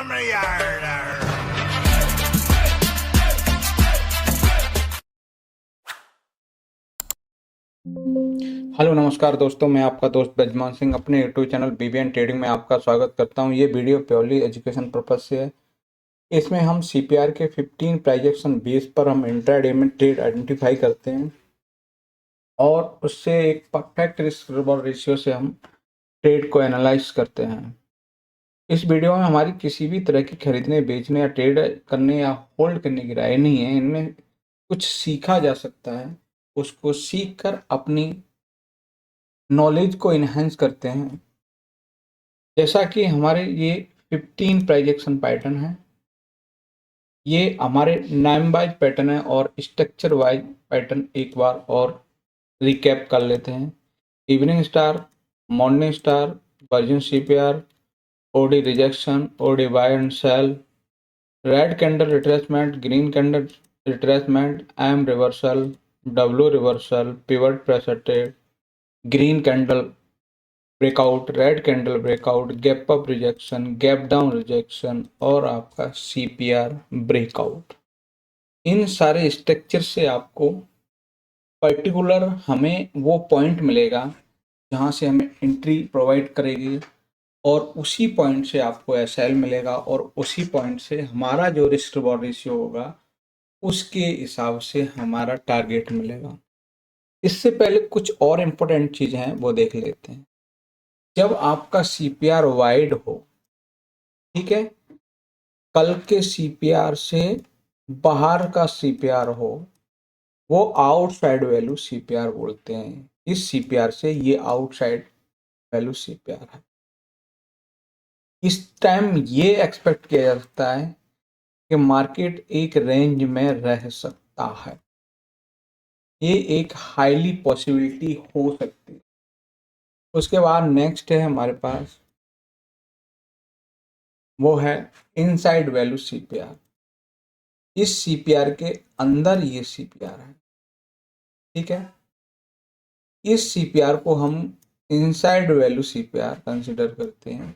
Hello नमस्कार दोस्तों, मैं आपका दोस्त ब्रजमान सिंह अपने यूट्यूब चैनल बीबीएन ट्रेडिंग में आपका स्वागत करता हूं। ये वीडियो प्योरली एजुकेशन पर्पज से है। इसमें हम सीपीआर के 15 प्राइजेक्शन बेस पर हम इंट्राडे में ट्रेड आइडेंटिफाई करते हैं और उससे एक परफेक्ट रिस्क रिवॉर्ड रेशियो से हम ट्रेड को एनालाइज करते हैं। इस वीडियो में हमारी किसी भी तरह की खरीदने, बेचने या ट्रेड करने या होल्ड करने की राय नहीं है। इनमें कुछ सीखा जा सकता है, उसको सीख कर अपनी नॉलेज को इन्हेंस करते हैं। जैसा कि हमारे ये 15 प्राइजेक्शन पैटर्न है, ये हमारे नाम वाइज पैटर्न है और स्ट्रक्चर वाइज पैटर्न एक बार और रिकैप कर लेते हैं। Evening star, morning star, virgin CPR, OD rejection, OD buy and sell, red candle retracement, green candle retracement, M reversal, W reversal, pivot pressure trade, green candle breakout, red candle breakout, gap up rejection, gap down rejection और आपका CPR breakout. इन सारे structure से आपको particular हमें वो point मिलेगा जहां से हमें एंट्री प्रोवाइड करेगी और उसी पॉइंट से आपको एसएल मिलेगा और उसी पॉइंट से हमारा जो रिस्क रिवॉर्ड रेशियो होगा उसके हिसाब से हमारा टारगेट मिलेगा। इससे पहले कुछ और इम्पोर्टेंट चीज़ें हैं, वो देख लेते हैं। जब आपका सीपीआर वाइड हो, ठीक है, कल के सीपीआर से बाहर का सीपीआर हो, वो आउटसाइड वैल्यू सीपीआर बोलते हैं। इस सीपीआर से ये आउटसाइड वैल्यू सीपीआर है। इस टाइम ये एक्सपेक्ट किया जा सकता है कि मार्केट एक रेंज में रह सकता है। ये एक हाईली पॉसिबिलिटी हो सकती है। उसके बाद नेक्स्ट है हमारे पास, वो है इनसाइड वैल्यू सीपीआर। इस सीपीआर के अंदर ये सीपीआर है, ठीक है। इस सीपीआर को हम इनसाइड वैल्यू सीपीआर कंसिडर करते हैं।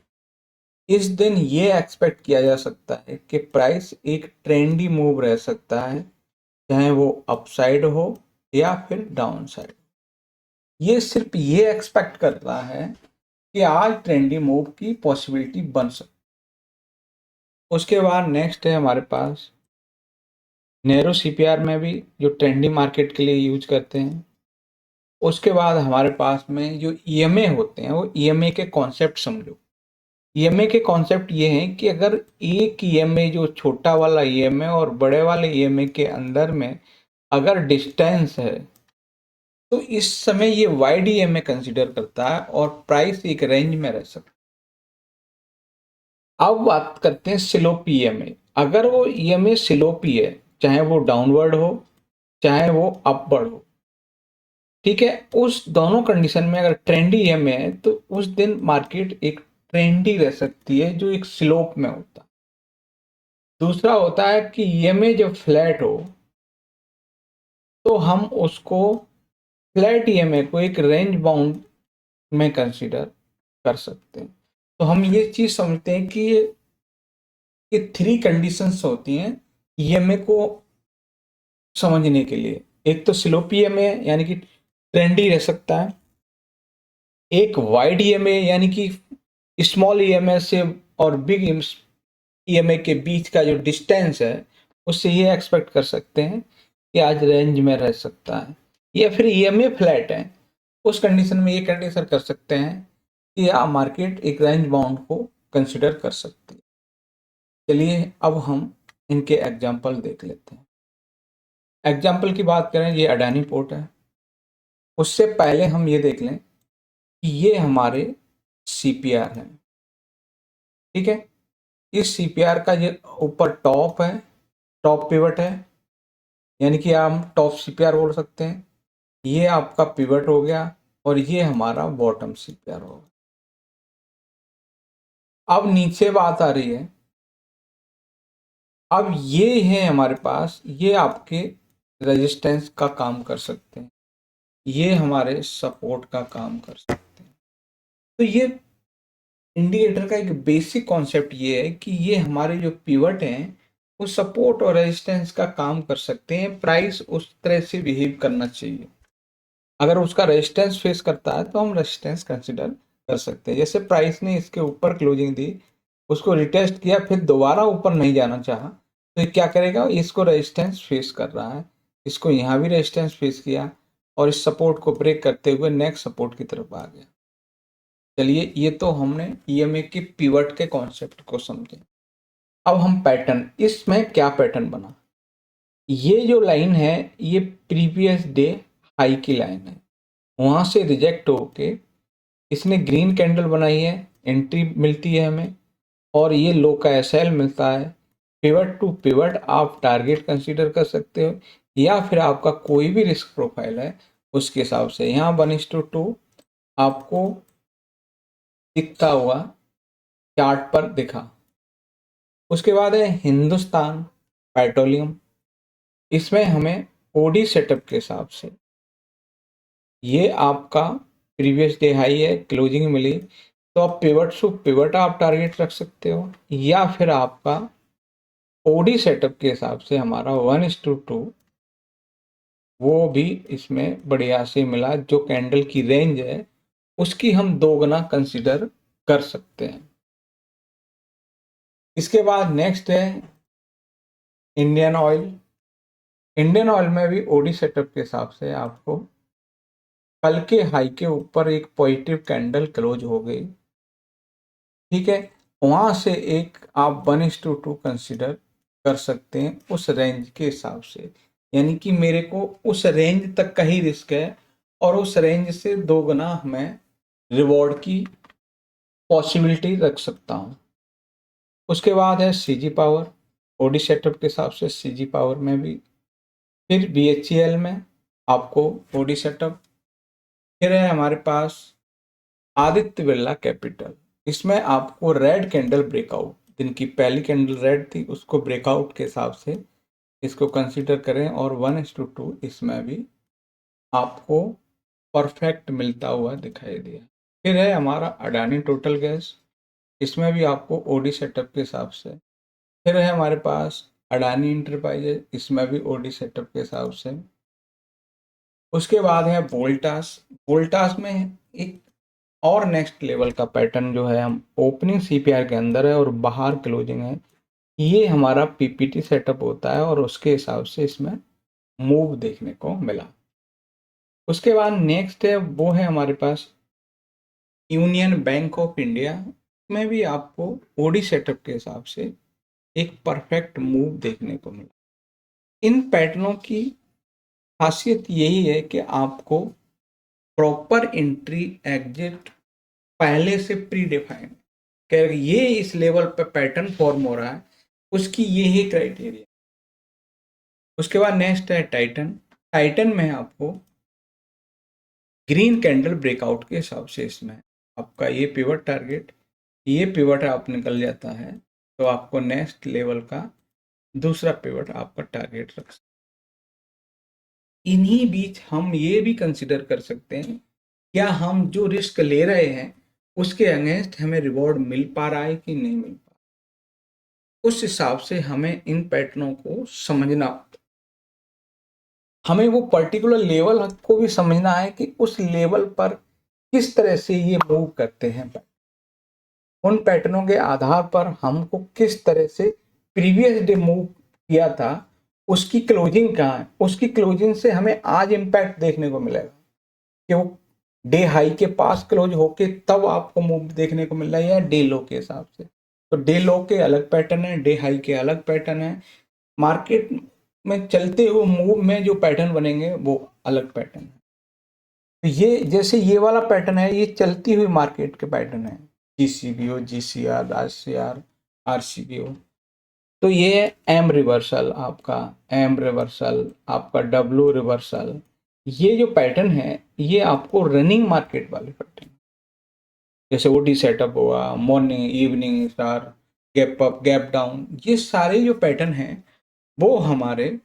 इस दिन ये एक्सपेक्ट किया जा सकता है कि प्राइस एक ट्रेंडी मूव रह सकता है, चाहे वो अपसाइड हो या फिर डाउन साइड। ये सिर्फ ये एक्सपेक्ट कर रहा है कि आज ट्रेंडी मूव की पॉसिबिलिटी बन सकती। उसके बाद नेक्स्ट है हमारे पास नैरो सीपीआर में भी जो ट्रेंडी मार्केट के लिए यूज करते हैं। उसके बाद हमारे पास में जो ईएमए होते हैं, वो ईएमए के कॉन्सेप्ट समझो। ईएमए के कॉन्सेप्ट ये हैं कि अगर एक ईएमए, जो छोटा वाला ईएमए और बड़े वाले ईएमए के अंदर में अगर डिस्टेंस है, तो इस समय ये वाइड ईएमए कंसीडर करता है और प्राइस एक रेंज में रह सकता है। अब बात करते हैं स्लोपी ईएमए। अगर वो ईएमए स्लोपी है, चाहे वो डाउनवर्ड हो चाहे वो अपवर्ड हो, ठीक है, उस दोनों कंडीशन में अगर ट्रेंडी ईएमए है तो उस दिन मार्केट एक ट्रेंडी रह सकती है जो एक स्लोप में होता है। दूसरा होता है कि ईएमए जब फ्लैट हो तो हम उसको फ्लैट ईएमए को एक रेंज बाउंड में कंसीडर कर सकते हैं। तो हम ये चीज समझते हैं कि ये 3 कंडीशंस होती हैं ईएमए को समझने के लिए। एक तो स्लोपी ईएमए यानी कि ट्रेंडी रह सकता है, एक वाइड ईएमए यानी कि स्मॉल ईएमए से और बिग ईएमए के बीच का जो डिस्टेंस है उससे ये एक्सपेक्ट कर सकते हैं कि आज रेंज में रह सकता है। या फिर ईएमए फ्लैट है, उस कंडीशन में ये कंडीशन कर सकते हैं कि आप मार्केट एक रेंज बाउंड को कंसिडर कर सकते हैं। चलिए अब हम इनके एग्जाम्पल देख लेते हैं। एग्जाम्पल की बात करें, ये अडानी पोर्ट है। उससे पहले हम ये देख लें कि ये हमारे सीपीआर है, ठीक है। इस सीपीआर का ये ऊपर टॉप है, टॉप पिवट है, यानी कि आप टॉप सीपीआर बोल सकते हैं। ये आपका पिवट हो गया और ये हमारा बॉटम सीपीआर होगा। अब नीचे बात आ रही है, अब ये है हमारे पास, ये आपके रेजिस्टेंस का काम कर सकते हैं, ये हमारे सपोर्ट का काम कर सकते हैं। तो ये इंडिकेटर का एक बेसिक कॉन्सेप्ट ये है कि ये हमारे जो पिवट हैं वो सपोर्ट और रेजिस्टेंस का काम कर सकते हैं। प्राइस उस तरह से बिहेव करना चाहिए। अगर उसका रेजिस्टेंस फेस करता है तो हम रेजिस्टेंस कंसिडर कर सकते हैं। जैसे प्राइस ने इसके ऊपर क्लोजिंग दी, उसको रिटेस्ट किया, फिर दोबारा ऊपर नहीं जाना चाहा, तो ये क्या करेगा, इसको रेजिस्टेंस फेस कर रहा है, इसको यहाँ भी रेजिस्टेंस फेस किया और इस सपोर्ट को ब्रेक करते हुए नेक्स्ट सपोर्ट की तरफ आ गया। चलिए, ये तो हमने ईएमए के पिवट के कॉन्सेप्ट को समझे। अब हम पैटर्न, इसमें क्या पैटर्न बना, ये जो लाइन है ये प्रीवियस डे हाई की लाइन है, वहां से रिजेक्ट होके इसने ग्रीन कैंडल बनाई है, एंट्री मिलती है हमें और ये लो का एसएल मिलता है। पिवट टू पिवट आप टारगेट कंसीडर कर सकते हो या फिर आपका कोई भी रिस्क प्रोफाइल है उसके हिसाब से। यहाँ 1:2 आपको दिखता हुआ चार्ट पर दिखा। उसके बाद है हिंदुस्तान पेट्रोलियम, इसमें हमें ओडी सेटअप के हिसाब से ये आपका प्रीवियस डे हाई है, क्लोजिंग मिली, तो आप पिवट टू पिवट आप टारगेट रख सकते हो या फिर आपका ओडी सेटअप के हिसाब से हमारा 1:2 वो भी इसमें बढ़िया से मिला। जो कैंडल की रेंज है उसकी हम 2 गुना कंसिडर कर सकते हैं। इसके बाद नेक्स्ट है इंडियन ऑयल। इंडियन ऑयल में भी ओडी सेटअप के हिसाब से आपको कल के हाई के ऊपर एक पॉजिटिव कैंडल क्लोज हो गई, ठीक है, वहां से एक आप 1:2 कंसिडर कर सकते हैं उस रेंज के हिसाब से। यानी कि मेरे को उस रेंज तक का ही रिस्क है और उस रेंज से 2 गुना मैं रिवॉर्ड की पॉसिबिलिटी रख सकता हूँ। उसके बाद है सीजी पावर, ओडी सेटअप के हिसाब से सीजी पावर में भी, फिर बीएचईएल में आपको ओडी सेटअप, फिर है हमारे पास आदित्य बिरला कैपिटल। इसमें आपको रेड कैंडल ब्रेकआउट, दिन की पहली कैंडल रेड थी, उसको ब्रेकआउट के हिसाब से इसको कंसीडर करें और 1:2 इसमें भी आपको परफेक्ट मिलता हुआ दिखाई दिया। फिर है हमारा अडानी टोटल गैस, इसमें भी आपको ओडी सेटअप के हिसाब से। फिर है हमारे पास अडानी इंटरप्राइजेज, इसमें भी ओडी सेटअप के हिसाब से। उसके बाद है वोल्टास। वोल्टास में एक और नेक्स्ट लेवल का पैटर्न जो है, हम ओपनिंग सीपीआर के अंदर है और बाहर क्लोजिंग है, ये हमारा पीपीटी सेटअप होता है और उसके हिसाब से इसमें मूव देखने को मिला। उसके बाद नेक्स्ट है वो है हमारे पास यूनियन बैंक ऑफ इंडिया, में भी आपको ओडी सेटअप के हिसाब से एक परफेक्ट मूव देखने को मिला। इन पैटर्नों की खासियत यही है कि आपको प्रॉपर एंट्री एग्जिट पहले से प्री डिफाइन, ये इस लेवल पर पैटर्न फॉर्म हो रहा है, उसकी ये ही क्राइटेरिया। उसके बाद नेक्स्ट है टाइटन। टाइटन में आपको ग्रीन कैंडल ब्रेकआउट के हिसाब से इसमें आपका ये पिवट टारगेट, ये पिवट आप निकल जाता है तो आपको नेक्स्ट लेवल का दूसरा पिवट आपका टारगेट रख सकते। इन्हीं बीच हम ये भी कंसिडर कर सकते हैं क्या हम जो रिस्क ले रहे हैं उसके अगेंस्ट हमें रिवॉर्ड मिल पा रहा है कि नहीं मिल पा रहा। उस हिसाब से हमें इन पैटर्नों को समझना, हमें वो पर्टिकुलर लेवल को भी समझना है कि उस लेवल पर किस तरह से ये मूव करते हैं। उन पैटर्नों के आधार पर हमको किस तरह से प्रीवियस डे मूव किया था उसकी क्लोजिंग कहाँ है, उसकी क्लोजिंग से हमें आज इम्पैक्ट देखने को मिलेगा कि वो डे हाई के पास क्लोज होके तब आपको मूव देखने को मिल रहा है या डे लो के हिसाब से। तो डे लो के अलग पैटर्न है, डे हाई के अलग पैटर्न है, मार्केट में चलते हुए मूव में जो पैटर्न बनेंगे वो अलग पैटर्न है। तो ये जैसे ये वाला पैटर्न है, ये चलती हुई मार्केट के पैटर्न है, जीसीबीओ, जीसीआर, आरसीआर, आरसीबीओ। तो ये है एम रिवर्सल, आपका एम रिवर्सल, आपका डब्ल्यू रिवर्सल। ये जो पैटर्न है ये आपको रनिंग मार्केट वाले पैटर्न, जैसे ओडी सेटअप हुआ, morning evening star, gap up gap down, ये सारे जो पैटर्न हैं वो हमारे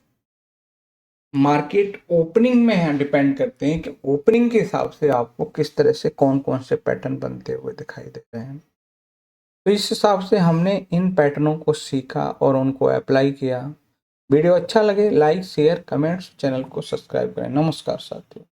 मार्केट ओपनिंग में हैं, डिपेंड करते हैं कि ओपनिंग के हिसाब से आपको किस तरह से कौन कौन से पैटर्न बनते हुए दिखाई दे रहे हैं। तो इस हिसाब से हमने इन पैटर्नों को सीखा और उनको अप्लाई किया। वीडियो अच्छा लगे लाइक शेयर कमेंट्स चैनल को सब्सक्राइब करें। नमस्कार साथियों।